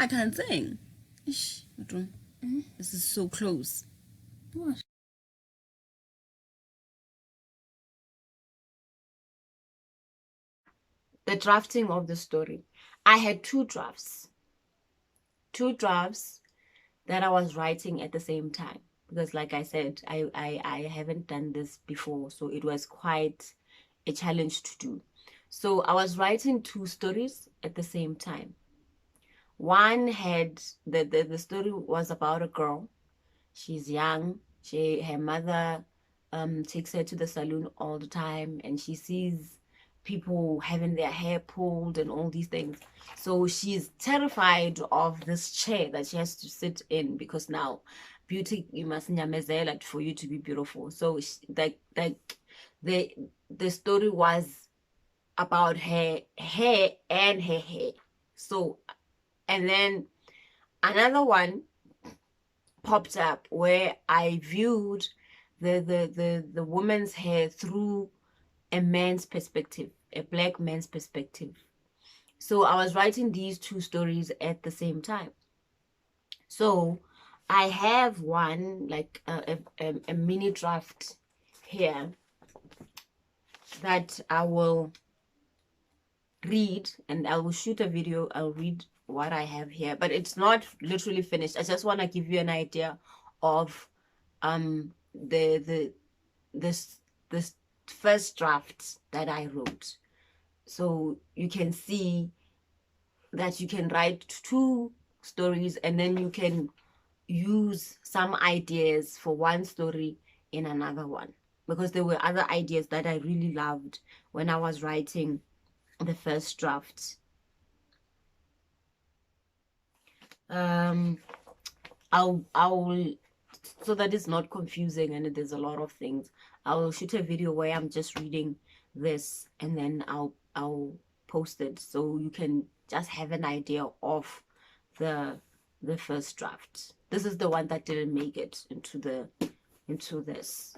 I can't sing. Ish, this is so close. What? The drafting of the story. I had two drafts that I was writing at the same time, because like I said, I haven't done this before, so it was quite a challenge to do. So I was writing two stories at the same time. One had the story was about a girl. She's young. Her mother takes her to the salon all the time, and she sees people having their hair pulled and all these things. So she's terrified of this chair that she has to sit in, because now beauty, you must nyamezela for you to be beautiful. So the story was about her hair and her hair. So, and then another one popped up where I viewed the woman's hair through a man's perspective, a black man's perspective. So I was writing these two stories at the same time. So I have one, like a mini draft here that I will read, and I will shoot a video. I'll read what I have here, but it's not literally finished. I just want to give you an idea of this first draft that I wrote, so you can see that you can write two stories, and then you can use some ideas for one story in another one, because there were other ideas that I really loved when I was writing the first draft. I'll so that it's not confusing and there's a lot of things, I will shoot a video where I'm just reading this, and then I'll post it so you can just have an idea of the first draft. This is the one that didn't make it into this.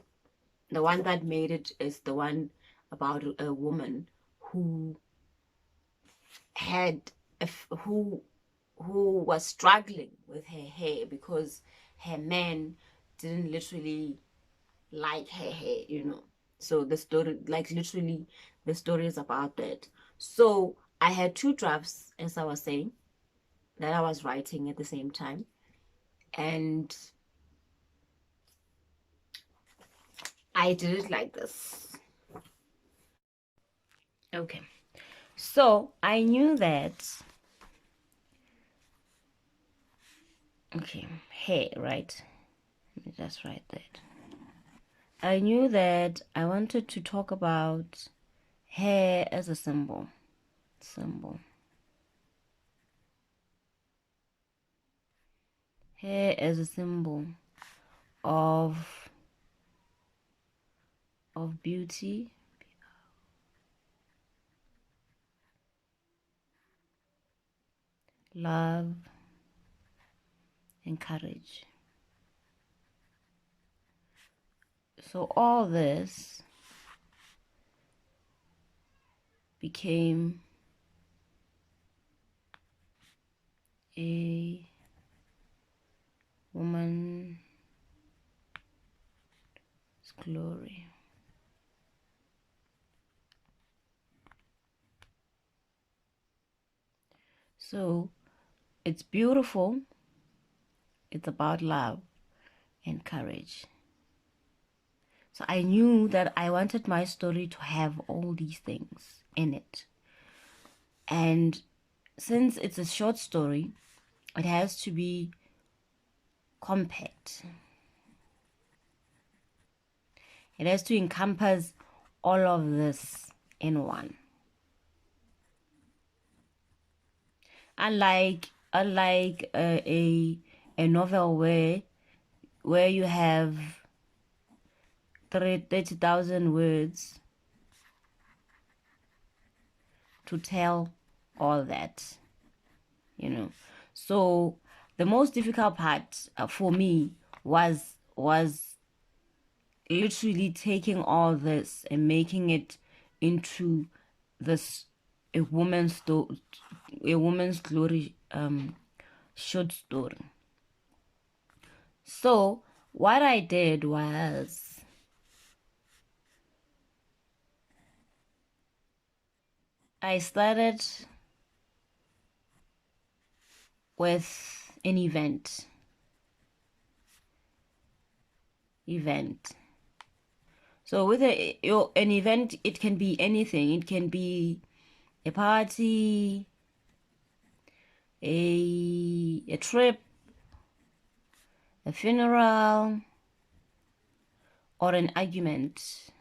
The one that made it is the one about a woman who had who was struggling with her hair because her man didn't literally like her hair, you know. So the story, like literally, the story is about that. So I had two drafts, as I was saying, that I was writing at the same time. And I did it like this. Okay. So I knew that, okay, hair, right? Let me just write that. I knew that I wanted to talk about hair as a symbol. Hair as a symbol of beauty, love, and courage. So all this became a woman's glory. So it's beautiful. It's about love and courage. So I knew that I wanted my story to have all these things in it. And since it's a short story, it has to be compact. It has to encompass all of this in one. Unlike a novel where you have 30,000 words to tell all that, you know. So the most difficult part for me was literally taking all this and making it into this a woman's glory short story. So what I did was I started with an event. So with an event, it can be anything. It can be a party, a trip, a funeral, or an argument.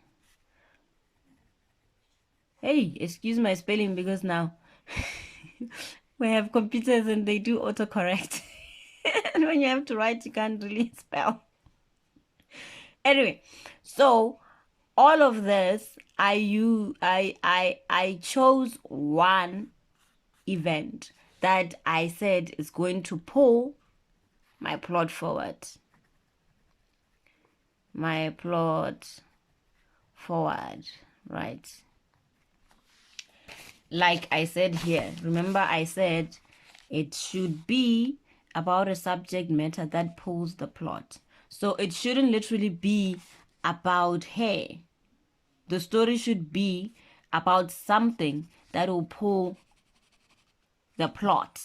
Hey, excuse my spelling because now we have computers and they do autocorrect. And when you have to write, you can't really spell. Anyway, so all of this, I chose one event that I said is going to pull my plot forward. Right? Like I said here, remember I said it should be about a subject matter that pulls the plot. So it shouldn't literally be about her. The story should be about something that will pull the plot.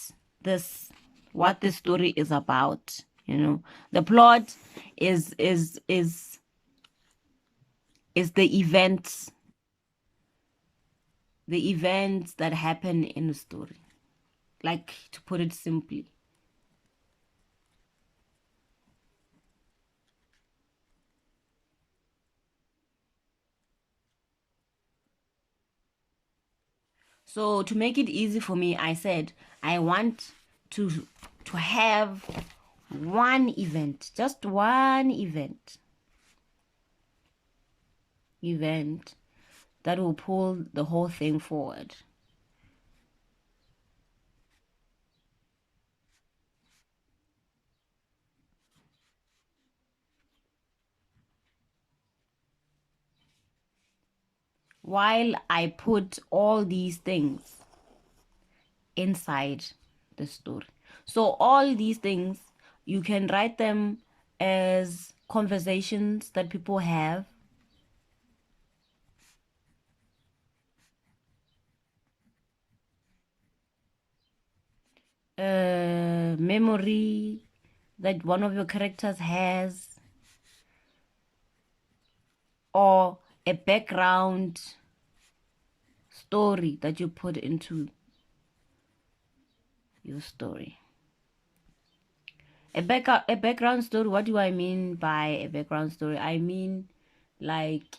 What the story is about, the plot is the events that happen in the story, like, to put it simply. So to make it easy for me, I said I want to have one event, just one event that will pull the whole thing forward. While I put all these things inside the story. So all these things, you can write them as conversations that people have, memory that one of your characters has, or a background story that you put into your story. A background story, what do I mean by a background story? I mean, like,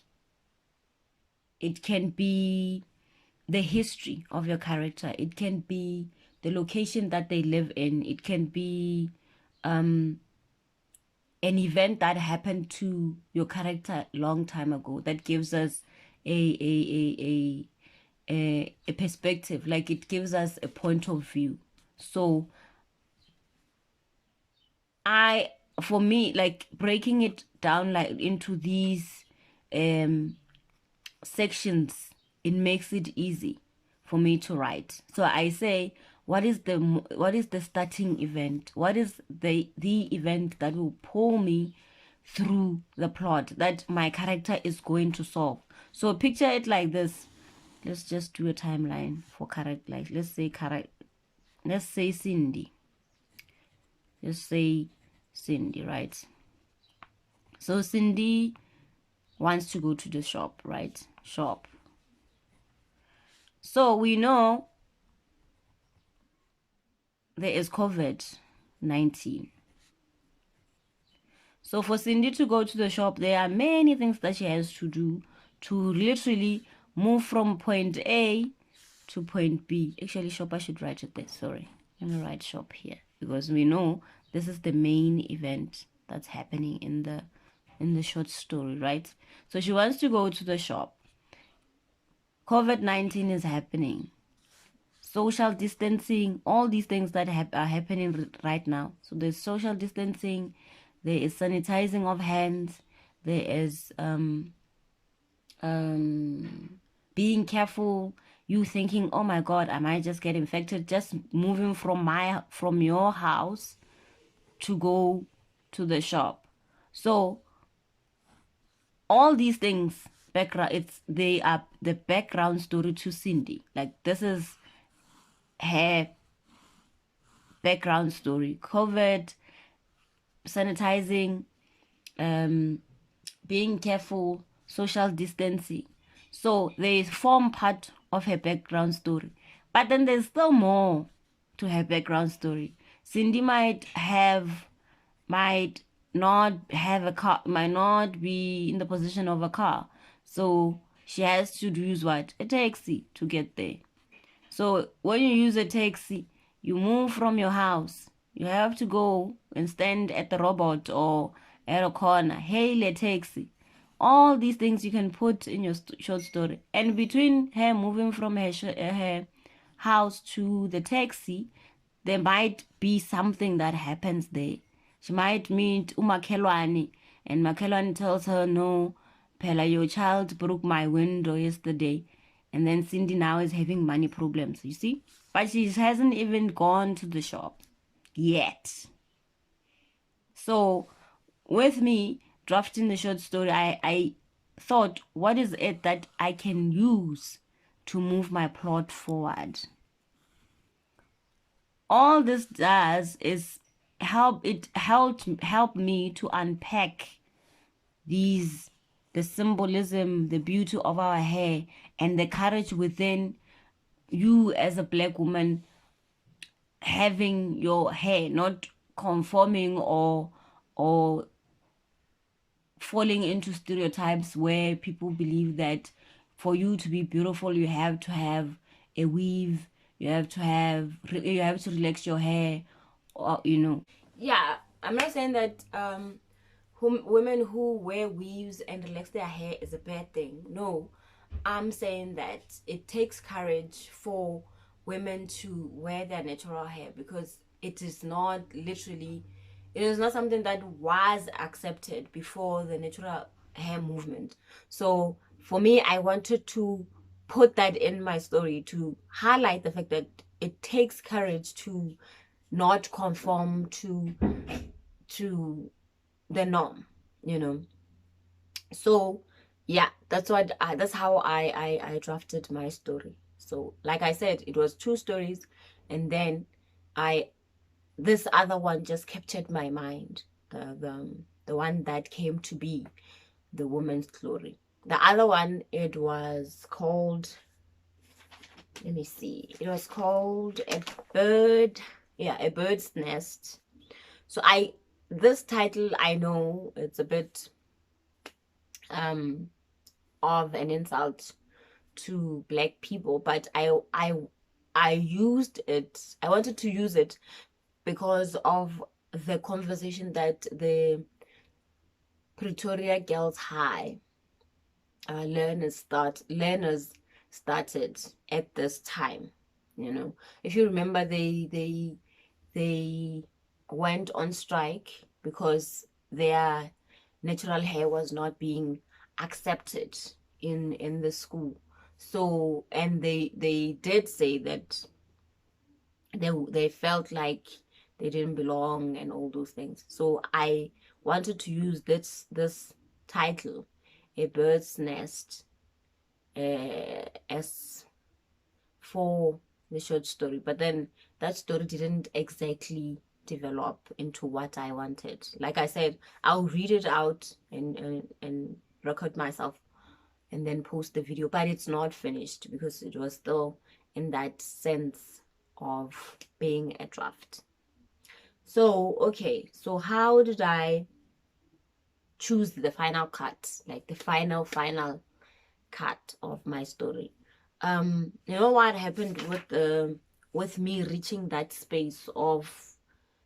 it can be the history of your character. It can be the location that they live in. It can be an event that happened to your character a long time ago that gives us a perspective. Like, it gives us a point of view. So for me, like, breaking it down like into these sections, it makes it easy for me to write. So I say, what is the starting event? What is the event that will pull me through the plot that my character is going to solve? So picture it like this. Let's just do a timeline for character. Like, let's say Cindy. Let's say Cindy, right? So Cindy wants to go to the shop, right? So we know there is COVID-19. So for Cindy to go to the shop, there are many things that she has to do to literally move from point A to point B. Actually, shop, I should write it there. Sorry. I'm going to write shop here because we know this is the main event that's happening in the short story, right? So she wants to go to the shop. COVID-19 is happening. Social distancing, all these things that are happening right now. So there's social distancing, there is sanitizing of hands, there is being careful you thinking, oh my God, I might just get infected just moving from your house to go to the shop. So all these things, they are the background story to Cindy. Like, this is her background story. COVID, sanitizing, being careful, social distancing. So they form part of her background story. But then there's still more to her background story. Cindy might not have a car, might not be in the position of a car. So she has to use what? A taxi to get there. So when you use a taxi, you move from your house. You have to go and stand at the robot or at a corner, hail a taxi. All these things you can put in your short story. And between her moving from her house to the taxi, there might be something that happens there. She might meet umakhelwane, and Makhelwane tells her, no, Pella, your child broke my window yesterday. And then Cindy now is having money problems, you see? But she hasn't even gone to the shop yet. So with me drafting the short story, I thought, what is it that I can use to move my plot forward? All this does is help me to unpack the symbolism, the beauty of our hair, and the courage within you as a Black woman, having your hair not conforming or falling into stereotypes where people believe that for you to be beautiful you have to have a weave, you have to relax your hair, or yeah. I'm not saying that women who wear weaves and relax their hair is a bad thing. No, I'm saying that it takes courage for women to wear their natural hair, because it is not something that was accepted before the natural hair movement. So for me, I wanted to put that in my story to highlight the fact that it takes courage to not conform to the norm, So yeah, that's how I drafted my story. So like I said, it was 2 stories, and then this other one just captured my mind, the one that came to be the woman's glory. The other one, it was called, let me see, it was called A Bird's Nest. So this title, I know it's a bit of an insult to Black people, but I used it. I wanted to use it because of the conversation that the Pretoria Girls High learners started at this time. If you remember, they went on strike because their natural hair was not being accepted in the school. So, and they did say that they felt like they didn't belong and all those things. So I wanted to use this title, A Bird's Nest, as for the short story. But then that story didn't exactly develop into what I wanted. Like I said, I'll read it out and record myself and then post the video, but it's not finished because it was still in that sense of being a draft. So okay, so how did I choose the final cut, like the final cut of my story? You know what happened with me reaching that space of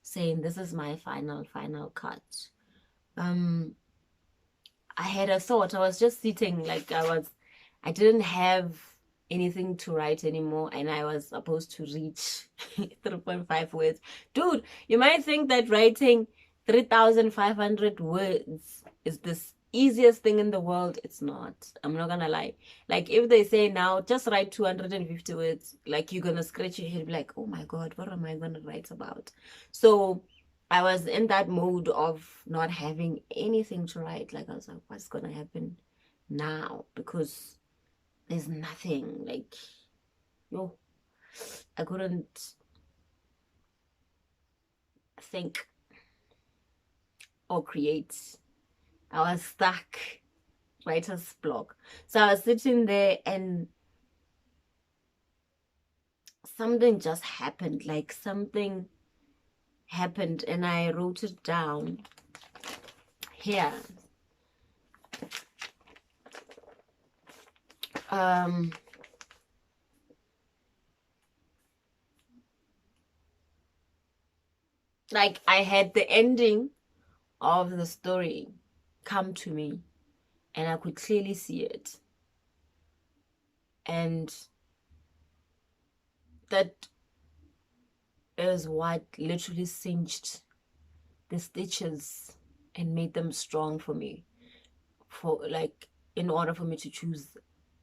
saying this is my final cut? I had a thought. I was just sitting, like I didn't have anything to write anymore, and I was supposed to reach 3.5 words. Dude, you might think that writing 3,500 words is this easiest thing in the world. It's not. I'm not gonna lie. Like, if they say now just write 250 words, like, you're gonna scratch your head, be like, oh my god, what am I gonna write about? So I was in that mode of not having anything to write. Like, I was like, what's gonna happen now? Because there's nothing. Like, yo, I couldn't think or create. I was stuck. Writer's block. So I was sitting there and something just happened. Like, something happened and I wrote it down here. Like, I had the ending of the story come to me and I could clearly see it. And that is what literally cinched the stitches and made them strong for me. For, like, in order for me to choose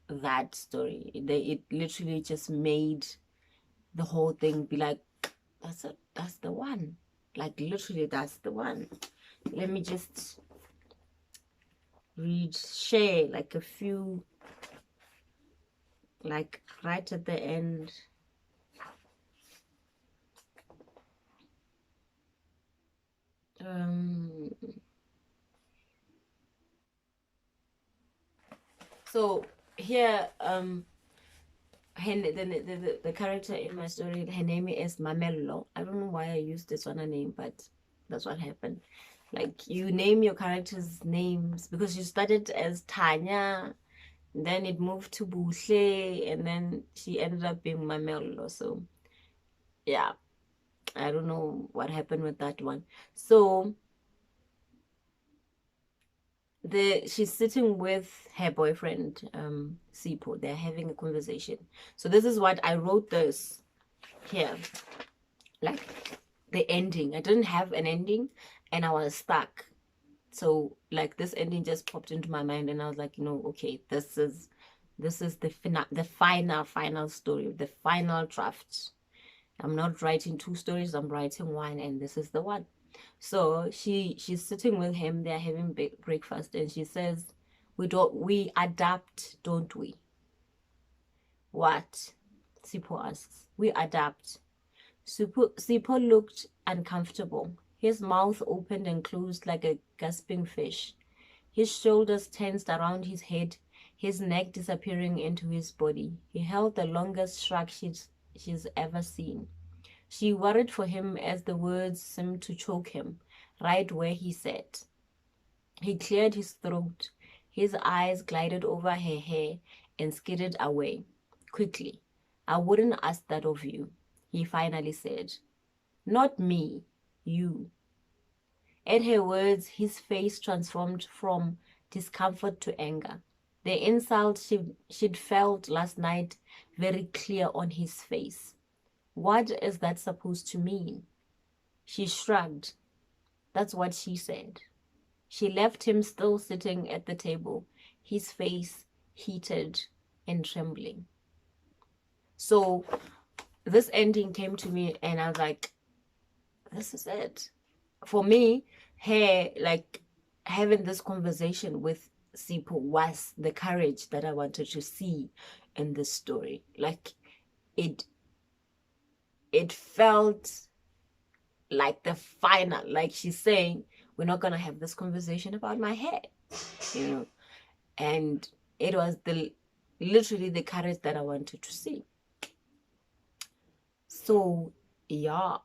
that story, it literally just made the whole thing be like, that's the one. Like, literally, that's the one. Let me just share like a few, like, right at the end. So here, the character in my story, her name is Mamello. I don't know why I used this one name, but that's what happened. Like, you name your characters' names because you started as Tanya, then it moved to Buhle, and then she ended up being Mamello. So yeah, I don't know what happened with that one. So she's sitting with her boyfriend, Sipho. They're having a conversation. So this is what I wrote this here, like, the ending. I didn't have an ending and I was stuck. So, like, this ending just popped into my mind and I was like, okay, this is the final story, the final draft. I'm not writing two stories, I'm writing one, and this is the one. So she's sitting with him, they're having breakfast, and she says, we adapt, don't we? What? Sipho asks. We adapt. Sipho looked uncomfortable. His mouth opened and closed like a gasping fish. His shoulders tensed around his head, his neck disappearing into his body. He held the longest shrug she's ever seen. She worried for him as the words seemed to choke him, right where he sat. He cleared his throat. His eyes glided over her hair and skidded away. Quickly. I wouldn't ask that of you, he finally said. Not me, you. At her words, his face transformed from discomfort to anger. The insult she'd felt last night very clear on his face. What is that supposed to mean? She shrugged. That's what she said. She left him still sitting at the table, his face heated and trembling. So this ending came to me and I was like, this is it. For me, like, having this conversation with Sipho was the courage that I wanted to see in this story. Like, it felt like the final, like, she's saying, we're not gonna have this conversation about my hair, and it was literally the courage that I wanted to see. So yeah,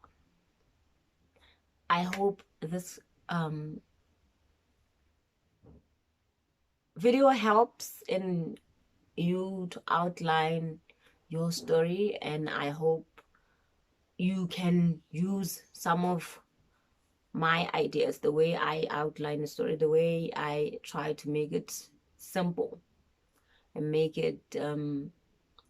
I hope this video helps in you to outline your story, and I hope you can use some of my ideas, the way I outline the story, the way I try to make it simple and make it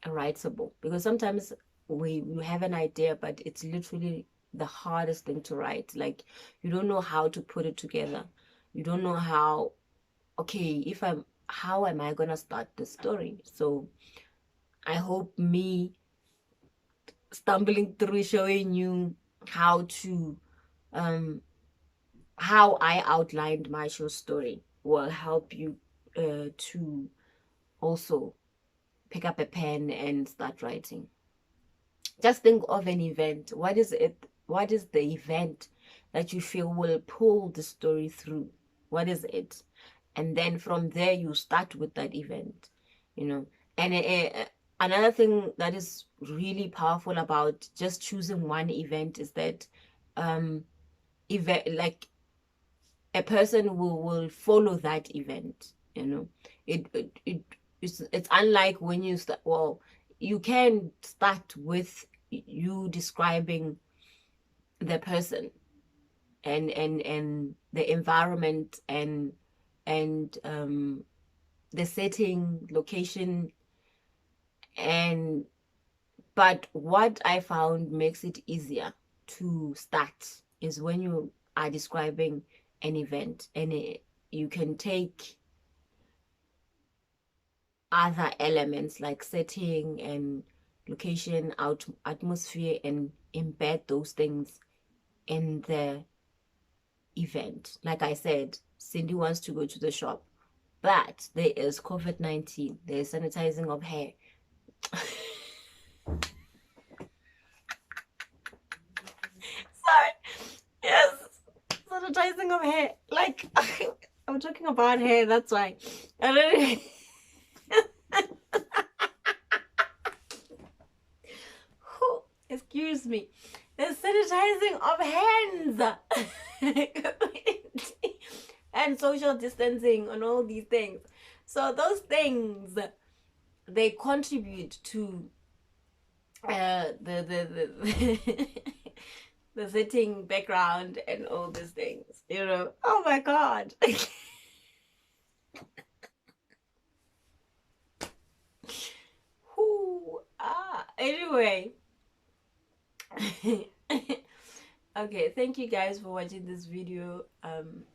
writable. Because sometimes we have an idea, but it's literally the hardest thing to write. Like, you don't know how to put it together. You don't know how okay, how am I gonna start the story? So I hope me stumbling through showing you how to how I outlined my short story will help you to also pick up a pen and start writing. Just think of an event. What is it? What is the event that you feel will pull the story through? What is it? And then from there, you start with that event, you know. And another thing that is really powerful about just choosing one event is that event, like, a person will follow that event, you know. It's unlike when you start, well, you can start with you describing the person and the environment and the setting, location, and but what I found makes it easier to start is when you are describing an event, and you can take other elements like setting and location, atmosphere, and embed those things in the event. Like I said, Cindy wants to go to the shop, but there is COVID-19, there's sanitizing of hair. Sorry. Yes, sanitizing of hair. Like, I'm talking about hair, that's why. I don't excuse me. There's sanitizing of hands and social distancing and all these things. So those things, they contribute to the the setting background and all these things, you know. Oh my god. Anyway. Okay, thank you guys for watching this video.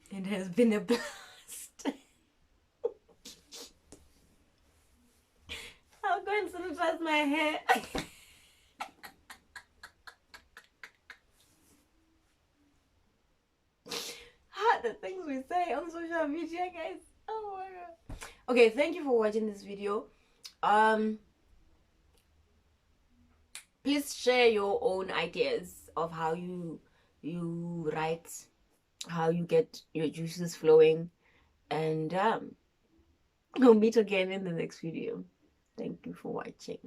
It has been a blast. I'll go and sanitize my hair. The things we say on social media, guys. Oh my god. Okay, thank you for watching this video. Please share your own ideas of how you write, how you get your juices flowing, and we'll meet again in the next video. Thank you for watching.